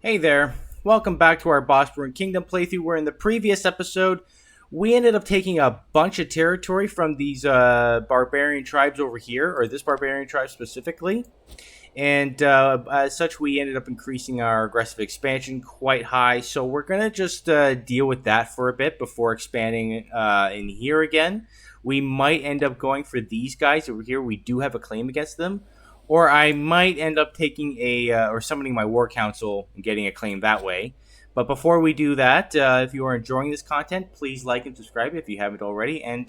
Hey there, welcome back to our Bosporan Kingdom playthrough, where in the previous episode, we ended up taking a bunch of territory from these barbarian tribes over here, or this barbarian tribe specifically. And as such, we ended up increasing our aggressive expansion quite high. So we're going to just deal with that for a bit before expanding in here again. We might end up going for these guys over here. We do have a claim against them. Or I might end up taking or summoning my war council and getting a claim that way. But before we do that, if you are enjoying this content, please like and subscribe if you haven't already. And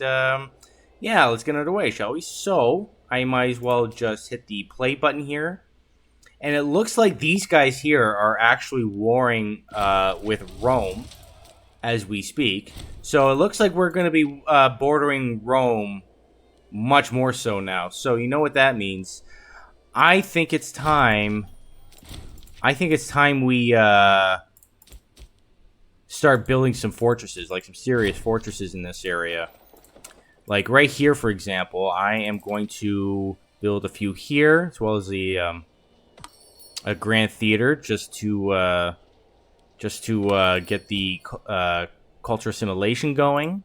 yeah, let's get underway, shall we? So I might as well just hit the play button here. And it looks like these guys here are actually warring with Rome as we speak. So it looks like we're going to be bordering Rome much more so now. So you know what that means. I think it's time we start building some fortresses, like some serious fortresses in this area. Like right here, for example, I am going to build a few here, as well as a grand theater, just to get the culture assimilation going.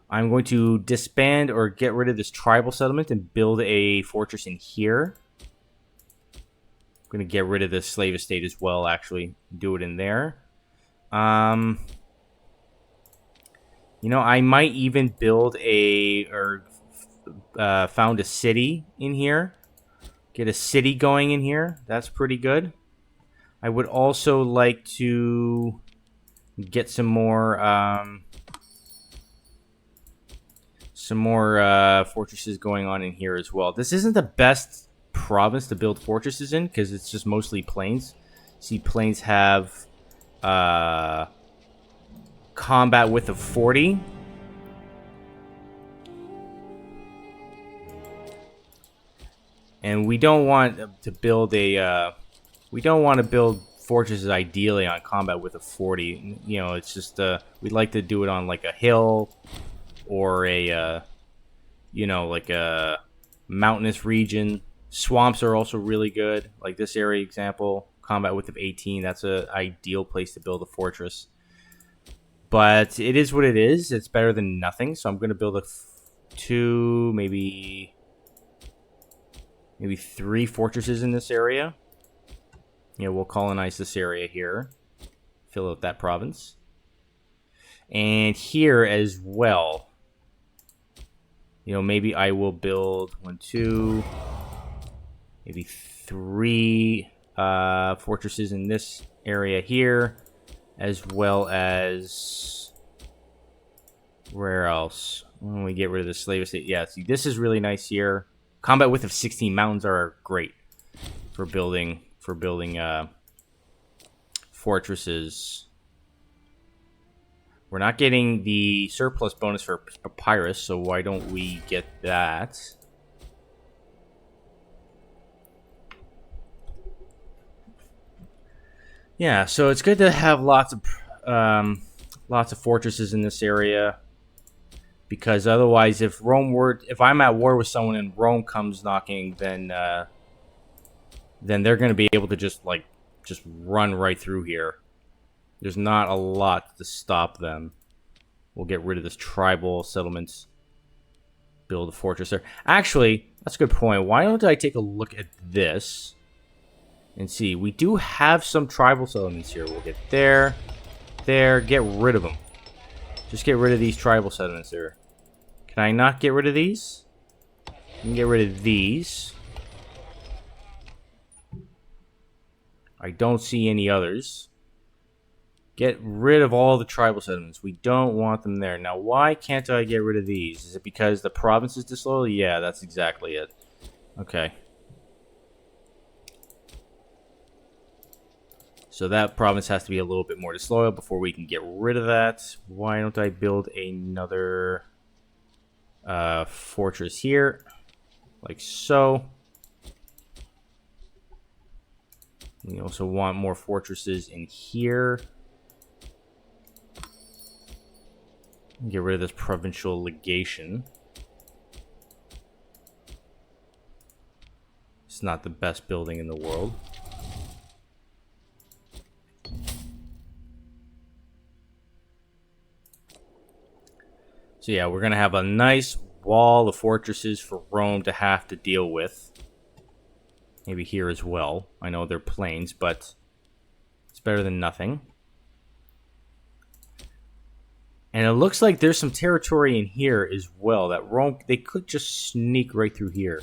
I'm going to disband or get rid of this tribal settlement and build a fortress in here. I'm going to get rid of the slave estate as well, actually. Do it in there. You know, I might even build found a city in here. Get a city going in here. That's pretty good. I would also like to get some more fortresses going on in here as well. This isn't the best province to build fortresses in because it's just mostly plains. See, plains have combat width of 40. And we don't want to build fortresses ideally on combat width of 40. You know, it's just we'd like to do it on like a hill or a like a mountainous region. Swamps are also really good. Like this area example, combat width of 18. That's an ideal place to build a fortress. But it is what it is. It's better than nothing. So I'm going to build two, maybe 3 fortresses in this area. You know, we'll colonize this area here. Fill out that province. And here as well. You know, maybe I will build 1, 2... maybe 3 fortresses in this area here, as well as where else? When we get rid of the slave estate, yeah. See, this is really nice here. Combat width of 16 mountains are great for building fortresses. We're not getting the surplus bonus for papyrus, so why don't we get that? Yeah, so it's good to have lots of fortresses in this area, because otherwise, if I'm at war with someone and Rome comes knocking, then they're going to be able to just run right through here. There's not a lot to stop them. We'll get rid of this tribal settlements. Build a fortress there. Actually, that's a good point. Why don't I take a look at this? And see, we do have some tribal settlements here. We'll get there, get rid of them. Just get rid of these tribal settlements there. Can I not get rid of these? I can get rid of these. I don't see any others. Get rid of all the tribal settlements. We don't want them there. Now, why can't I get rid of these? Is it because the province is disloyal? Yeah, that's exactly it. Okay. So that province has to be a little bit more disloyal before we can get rid of that. Why don't I build another fortress here? Like so. We also want more fortresses in here. Get rid of this provincial legation. It's not the best building in the world. So yeah, we're going to have a nice wall of fortresses for Rome to have to deal with. Maybe here as well. I know they're plains, but it's better than nothing. And it looks like there's some territory in here as well that Rome, they could just sneak right through here.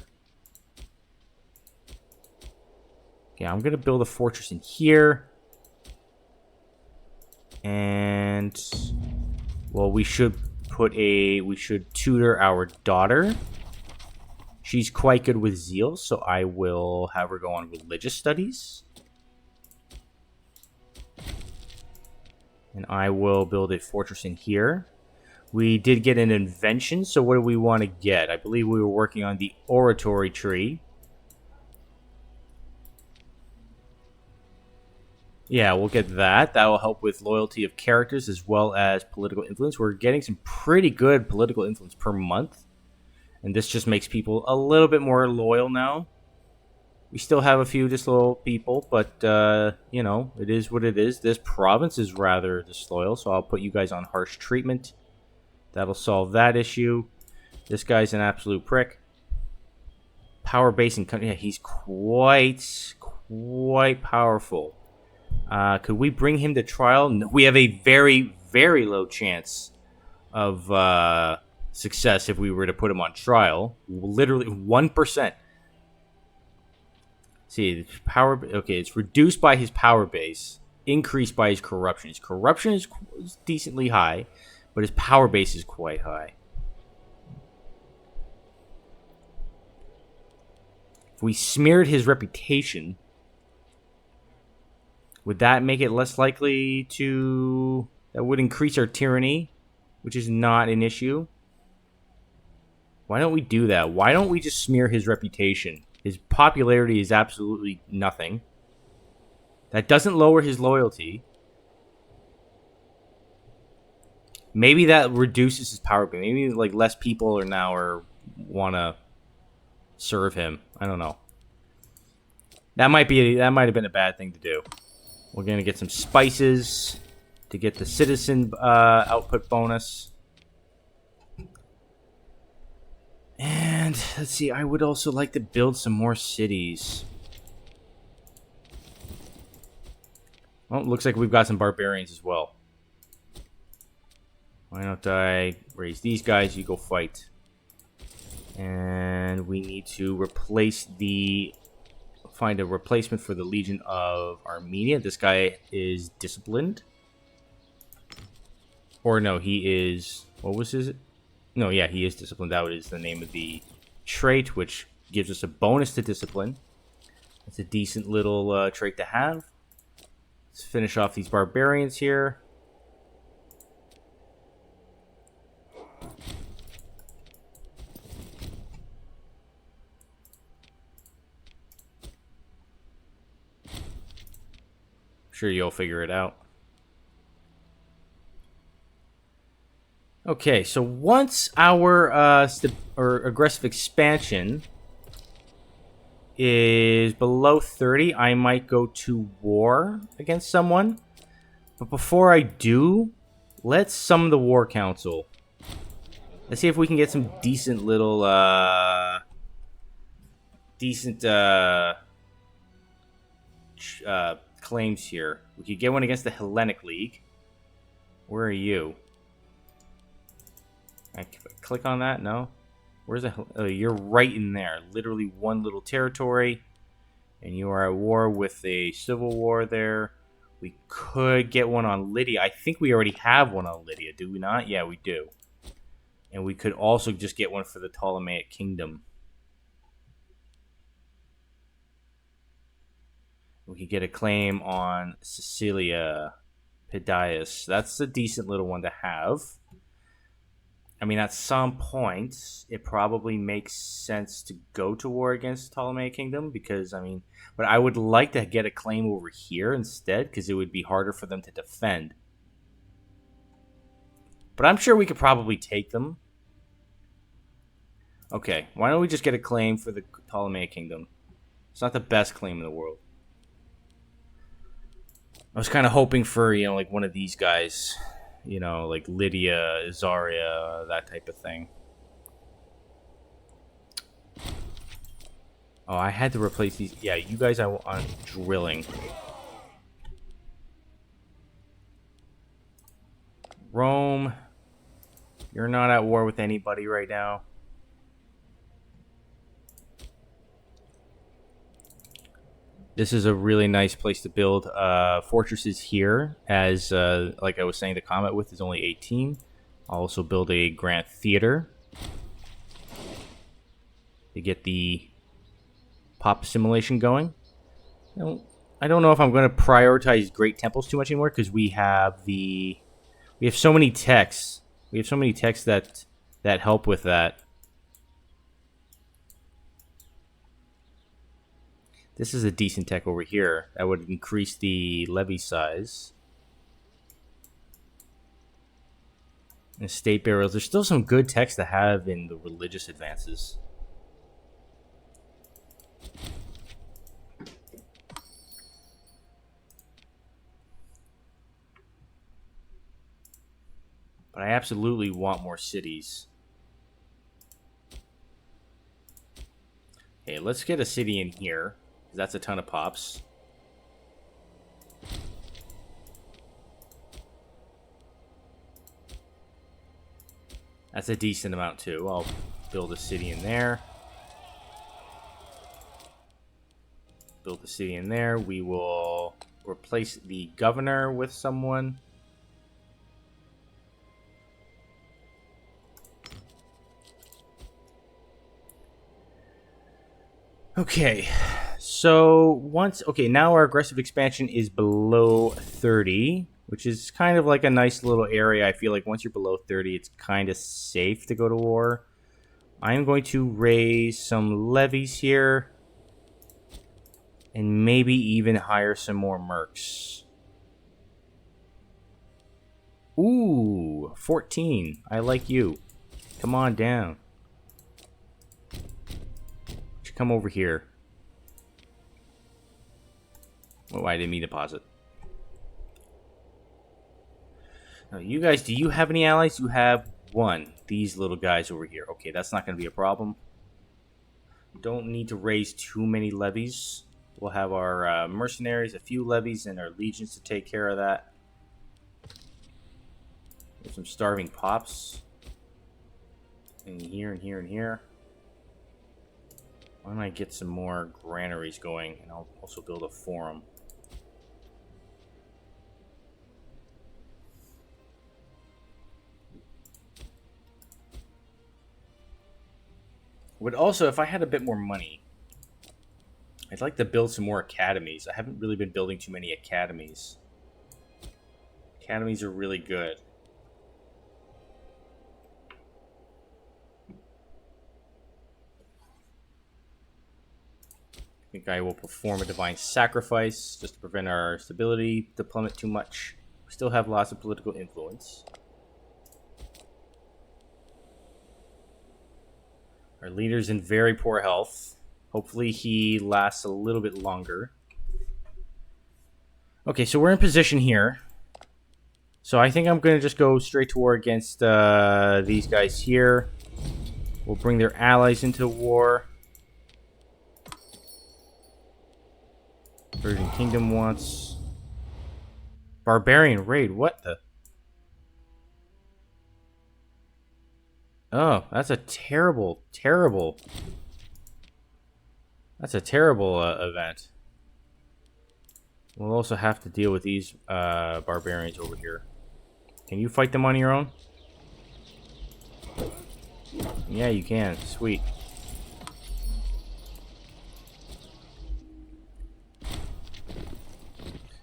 Okay, I'm going to build a fortress in here. And, well, we should tutor our daughter. She's quite good with zeal, so I will have her go on religious studies. And I will build a fortress in here. We did get an invention, so what do we want to get? I believe we were working on the oratory tree. Yeah, we'll get that. That will help with loyalty of characters as well as political influence. We're getting some pretty good political influence per month. And this just makes people a little bit more loyal now. We still have a few disloyal people, but, you know, it is what it is. This province is rather disloyal, so I'll put you guys on harsh treatment. That'll solve that issue. This guy's an absolute prick. Power base and country. Yeah, he's quite powerful. Could we bring him to trial? No, we have a very, very low chance of success if we were to put him on trial. Literally 1%. See, power. Okay, it's reduced by his power base, increased by his corruption. His corruption is decently high, but his power base is quite high. If we smeared his reputation, would that make it less likely to... That would increase our tyranny, which is not an issue. Why don't we do that? Why don't we just smear his reputation? His popularity is absolutely nothing. That doesn't lower his loyalty. Maybe that reduces his power. Maybe like less people are now want to serve him. I don't know. That might have been a bad thing to do. We're gonna get some spices to get the citizen output bonus. And let's see, I would also like to build some more cities. Well, it looks like we've got some barbarians as well. Why don't I raise these guys? You go fight. And we need to find a replacement for the Legion of Armenia. This guy is disciplined. Or no, he is... What was his... No, yeah, he is disciplined. That is the name of the trait, which gives us a bonus to discipline. It's a decent little trait to have. Let's finish off these barbarians here. I'm sure you'll figure it out. Okay, so once our aggressive expansion is below 30, I might go to war against someone. But before I do, let's summon the War Council. Let's see if we can get some decent little, claims here. We could get one against the Hellenic League. Where are you? I click on that? No? Where's the... Oh, you're right in there. Literally one little territory. And you are at war with a civil war there. We could get one on Lydia. I think we already have one on Lydia, do we not? Yeah, we do. And we could also just get one for the Ptolemaic Kingdom. We could get a claim on Sicilia, Pedius. That's a decent little one to have. I mean, at some point, it probably makes sense to go to war against the Ptolemaic Kingdom because, I mean, but I would like to get a claim over here instead because it would be harder for them to defend. But I'm sure we could probably take them. Okay, why don't we just get a claim for the Ptolemaic Kingdom? It's not the best claim in the world. I was kind of hoping for, you know, like one of these guys. you know, like Lydia, Zaria, that type of thing. Oh, I had to replace these. Yeah, you guys are on drilling. Rome, you're not at war with anybody right now. This is a really nice place to build fortresses here. As like I was saying, the combat width is only 18. I'll also build a Grand Theater to get the pop assimilation going. I don't know if I'm going to prioritize great temples too much anymore because we have so many techs. We have so many techs that help with that. This is a decent tech over here that would increase the levy size. And state burials. There's still some good techs to have in the religious advances. But I absolutely want more cities. Okay, let's get a city in here. That's a ton of pops. That's a decent amount too. I'll build a city in there. Build a city in there. We will replace the governor with someone. Okay, so now our aggressive expansion is below 30, which is kind of like a nice little area. I feel like once you're below 30, it's kind of safe to go to war. I'm going to raise some levies here, and maybe even hire some more mercs. Ooh, 14. I like you. Come on down. Come over here. Oh, I didn't mean to pause it. Now, you guys, do you have any allies? You have one. These little guys over here. Okay, that's not going to be a problem. Don't need to raise too many levies. We'll have our mercenaries, a few levies, and our legions to take care of that. There's some starving pops. In here, and here, and here. Why don't I get some more granaries going, and I'll also build a forum. Would also, if I had a bit more money, I'd like to build some more academies. I haven't really been building too many academies. Academies are really good. I think I will perform a divine sacrifice just to prevent our stability to plummet too much. We still have lots of political influence. Our leader's in very poor health. Hopefully he lasts a little bit longer. Okay, so we're in position here. So I think I'm going to just go straight to war against these guys here. We'll bring their allies into war. Virgin Kingdom wants... Barbarian raid, what the... Oh, that's a terrible, terrible... That's a terrible event. We'll also have to deal with these barbarians over here. Can you fight them on your own? Yeah, you can. Sweet.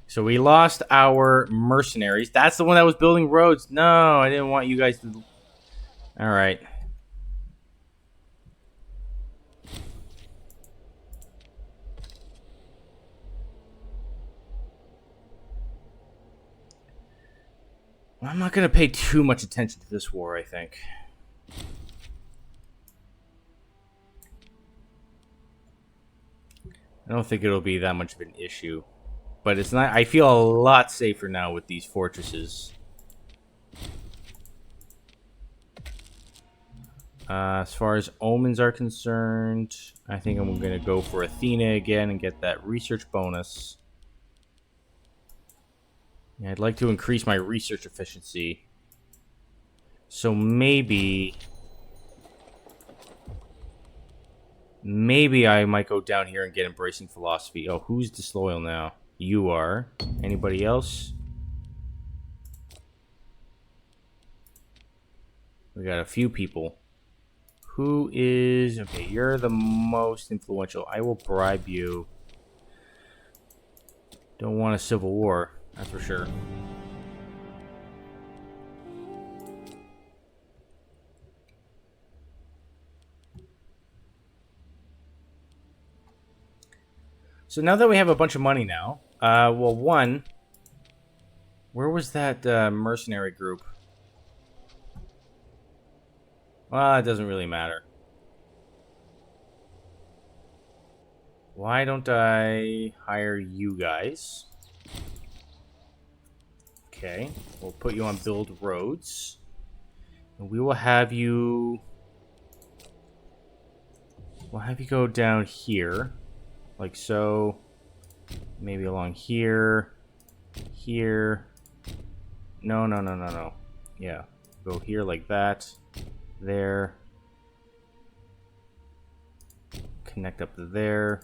So we lost our mercenaries. That's the one that was building roads. No, I didn't want you guys to... Alright. I'm not going to pay too much attention to this war, I think. I don't think it'll be that much of an issue. But it's not. I feel a lot safer now with these fortresses. As far as omens are concerned, I think I'm going to go for Athena again and get that research bonus. Yeah, I'd like to increase my research efficiency. So maybe I might go down here and get embracing philosophy. Oh, who's disloyal now? You are. Anybody else? We got a few people. Who is... Okay, you're the most influential. I will bribe you. Don't want a civil war, that's for sure. So now that we have a bunch of money now, well, one... Where was that mercenary group? Well, it doesn't really matter. Why don't I hire you guys? Okay, we'll put you on build roads. And we will have you... We'll have you go down here. Like so. Maybe along here. Here. No. Yeah. Go here like that. There. Connect up to there.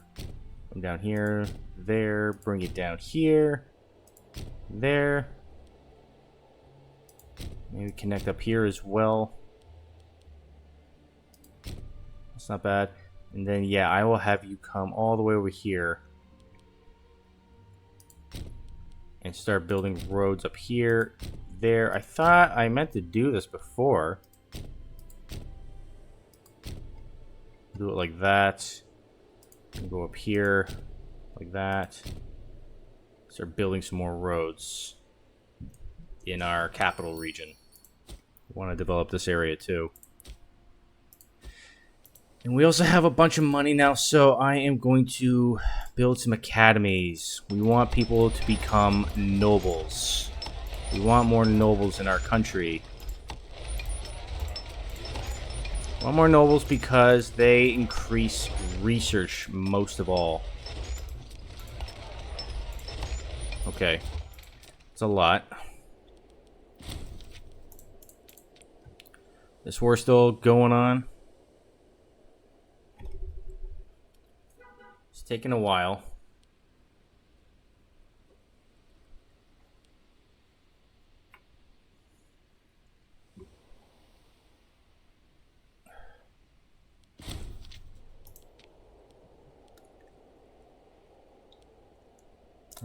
Come down here. There. Bring it down here. There. Maybe connect up here as well. That's not bad. And then, yeah, I will have you come all the way over here. And start building roads up here. There. I thought I meant to do this before. Do it like that. And go up here. Like that. Start building some more roads. In our capital region. We want to develop this area too. And we also have a bunch of money now, so I am going to build some academies. We want people to become nobles. We want more nobles in our country. We want more nobles because they increase research most of all. Okay. It's a lot. This war's still going on. It's taking a while.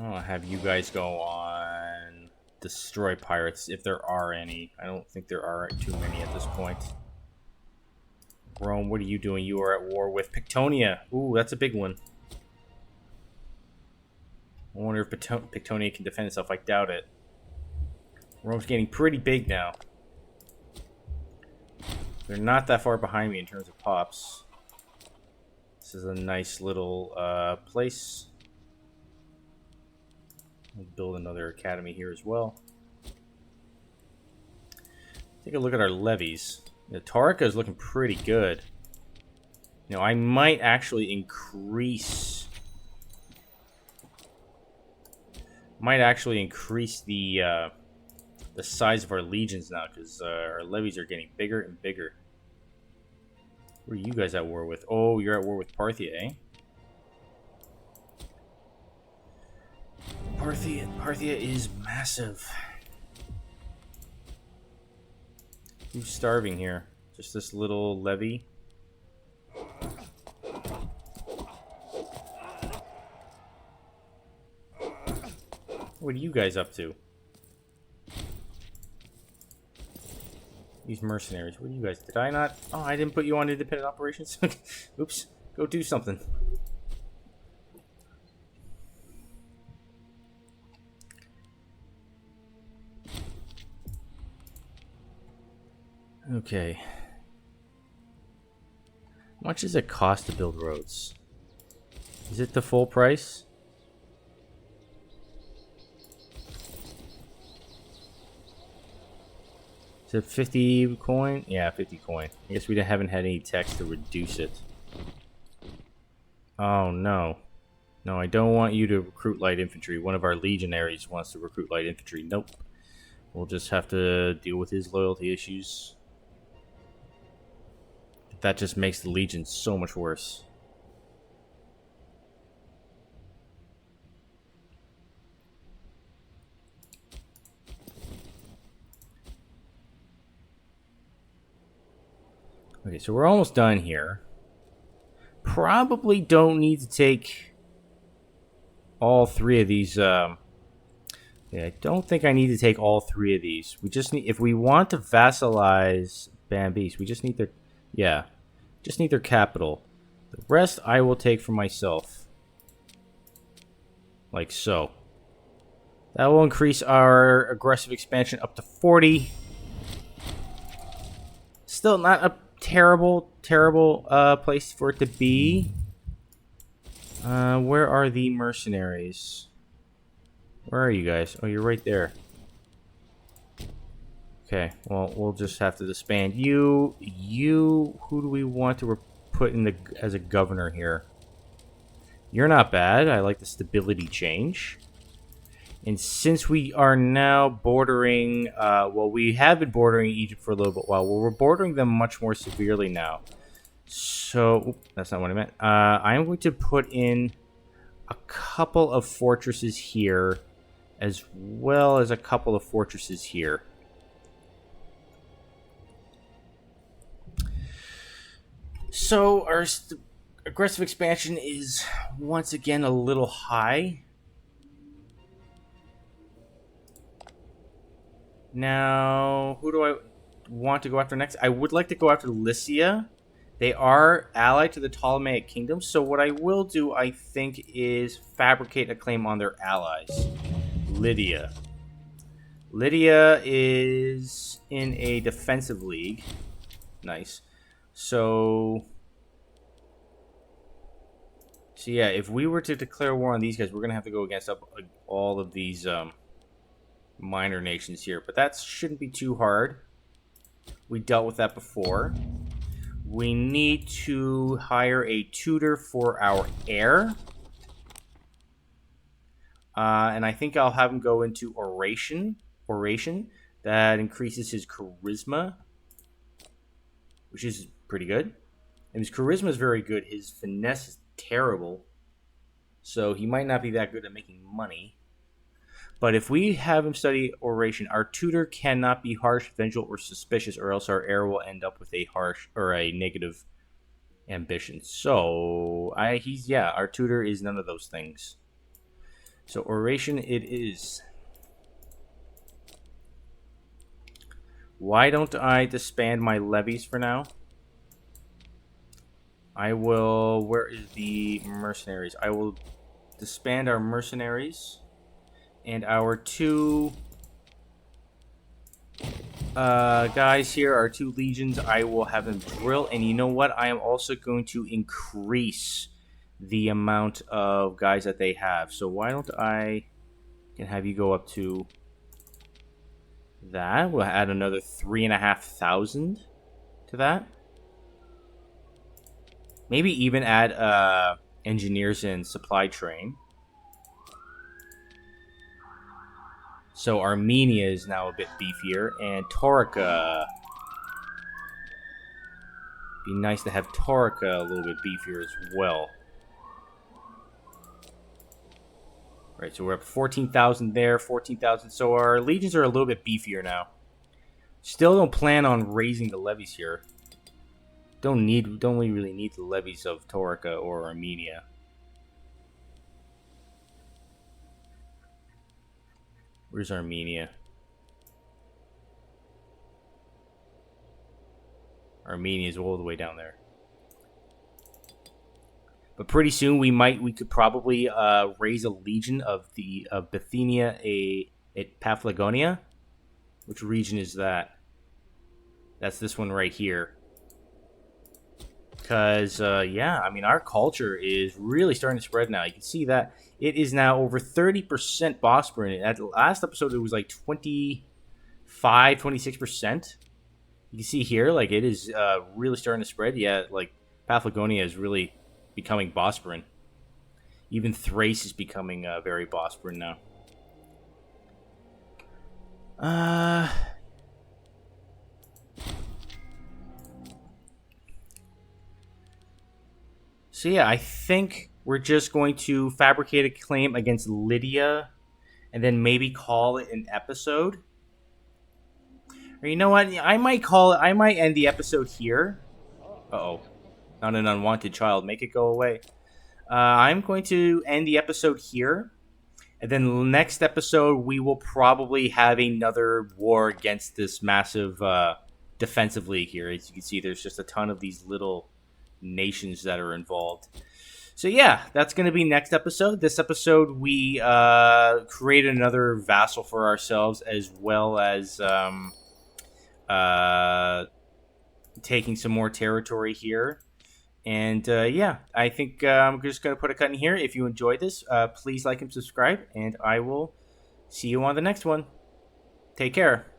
I'll have you guys go on destroy pirates if there are any. I don't think there are too many at this point. Rome, what are you doing? You are at war with Pictonia. Ooh, that's a big one. I wonder if Pictonia can defend itself. I doubt it. Rome's getting pretty big now. They're not that far behind me in terms of pops. This is a nice little place. We'll build another academy here as well. Take a look at our levies. The Taurica is looking pretty good. You know, I might actually increase... the size of our legions now, because our levies are getting bigger and bigger. Who are you guys at war with? Oh, you're at war with Parthia, eh? Parthia is massive. Who's starving here? Just this little levy. What are you guys up to? These mercenaries. What are you guys? Did I not? Oh, I didn't put you on independent operations? Oops. Go do something. Okay. How much does it cost to build roads? Is it the full price? Is it 50 coin? Yeah, 50 coin. I guess we haven't had any text to reduce it. Oh, no. No, I don't want you to recruit light infantry. One of our legionaries wants to recruit light infantry. Nope. We'll just have to deal with his loyalty issues. That just makes the legion so much worse. Okay, so we're almost done here. Probably don't need to take all three of these. Yeah, I don't think I need to take all three of these. We just need, if we want to vassalize Bambis, we just need their, yeah, just need their capital. The rest I will take for myself. Like so. That will increase our aggressive expansion up to 40. Still not a terrible place for it to be. Where are the mercenaries? Where are you guys? Oh, you're right there. Okay, well, we'll just have to disband you. Who do we want to put in the as a governor here? You're not bad. I like the stability change. And since we are now bordering, well, we have been bordering Egypt for a little bit while. Well, we're bordering them much more severely now. So, that's not what I meant. I'm going to put in a couple of fortresses here, as well as a couple of fortresses here. So, our aggressive expansion is once again a little high. Now, who do I want to go after next? I would like to go after Lycia. They are allied to the Ptolemaic kingdom, so what I will do, I think, is fabricate a claim on their allies. Lydia. Lydia is in a defensive league. Nice. So yeah, if we were to declare war on these guys, we're going to have to go against all of these minor nations here, but that shouldn't be too hard. We dealt with that before. We need to hire a tutor for our heir. And I think I'll have him go into oration. That increases his charisma, which is pretty good. And his charisma is very good. His finesse is terrible. So he might not be that good at making money. But if we have him study oration, our tutor cannot be harsh, vengeful, or suspicious, or else our heir will end up with a harsh or a negative ambition. So our tutor is none of those things. So oration it is. Why don't I disband my levies for now? I will. Where is the mercenaries? I will disband our mercenaries. And our two guys here, our two legions, I will have them drill. And you know what? I am also going to increase the amount of guys that they have. So why don't I can have you go up to that. We'll add another 3,500 to that. Maybe even add engineers and supply train. So Armenia is now a bit beefier, and Taurica. Be nice to have Taurica a little bit beefier as well. Right, so we're up 14,000 there, 14,000. So our legions are a little bit beefier now. Still don't plan on raising the levies here. Don't we really need the levies of Taurica or Armenia? Where's Armenia? Armenia is all the way down there. But pretty soon we could probably raise a legion of Bithynia at Paphlagonia. Which region is that? That's this one right here. Because, yeah, I mean, our culture is really starting to spread now. You can see that it is now over 30% Bosporan. At the last episode, it was like 25%. 26%. You can see here, like, it is really starting to spread. Yeah, like, Paphlagonia is really becoming Bosporan. Even Thrace is becoming very Bosporan now. So yeah, I think we're just going to fabricate a claim against Lydia and then maybe call it an episode. Or you know what? I might end the episode here. Uh-oh. Not an unwanted child. Make it go away. I'm going to end the episode here. And then next episode, we will probably have another war against this massive defensive league here. As you can see, there's just a ton of these little nations that are involved. So yeah, that's going to be next episode. This episode, we create another vassal for ourselves, as well as taking some more territory here. And yeah, I think I'm just going to put a cut in here. If you enjoyed this, please like and subscribe, and I will see you on the next one. Take care.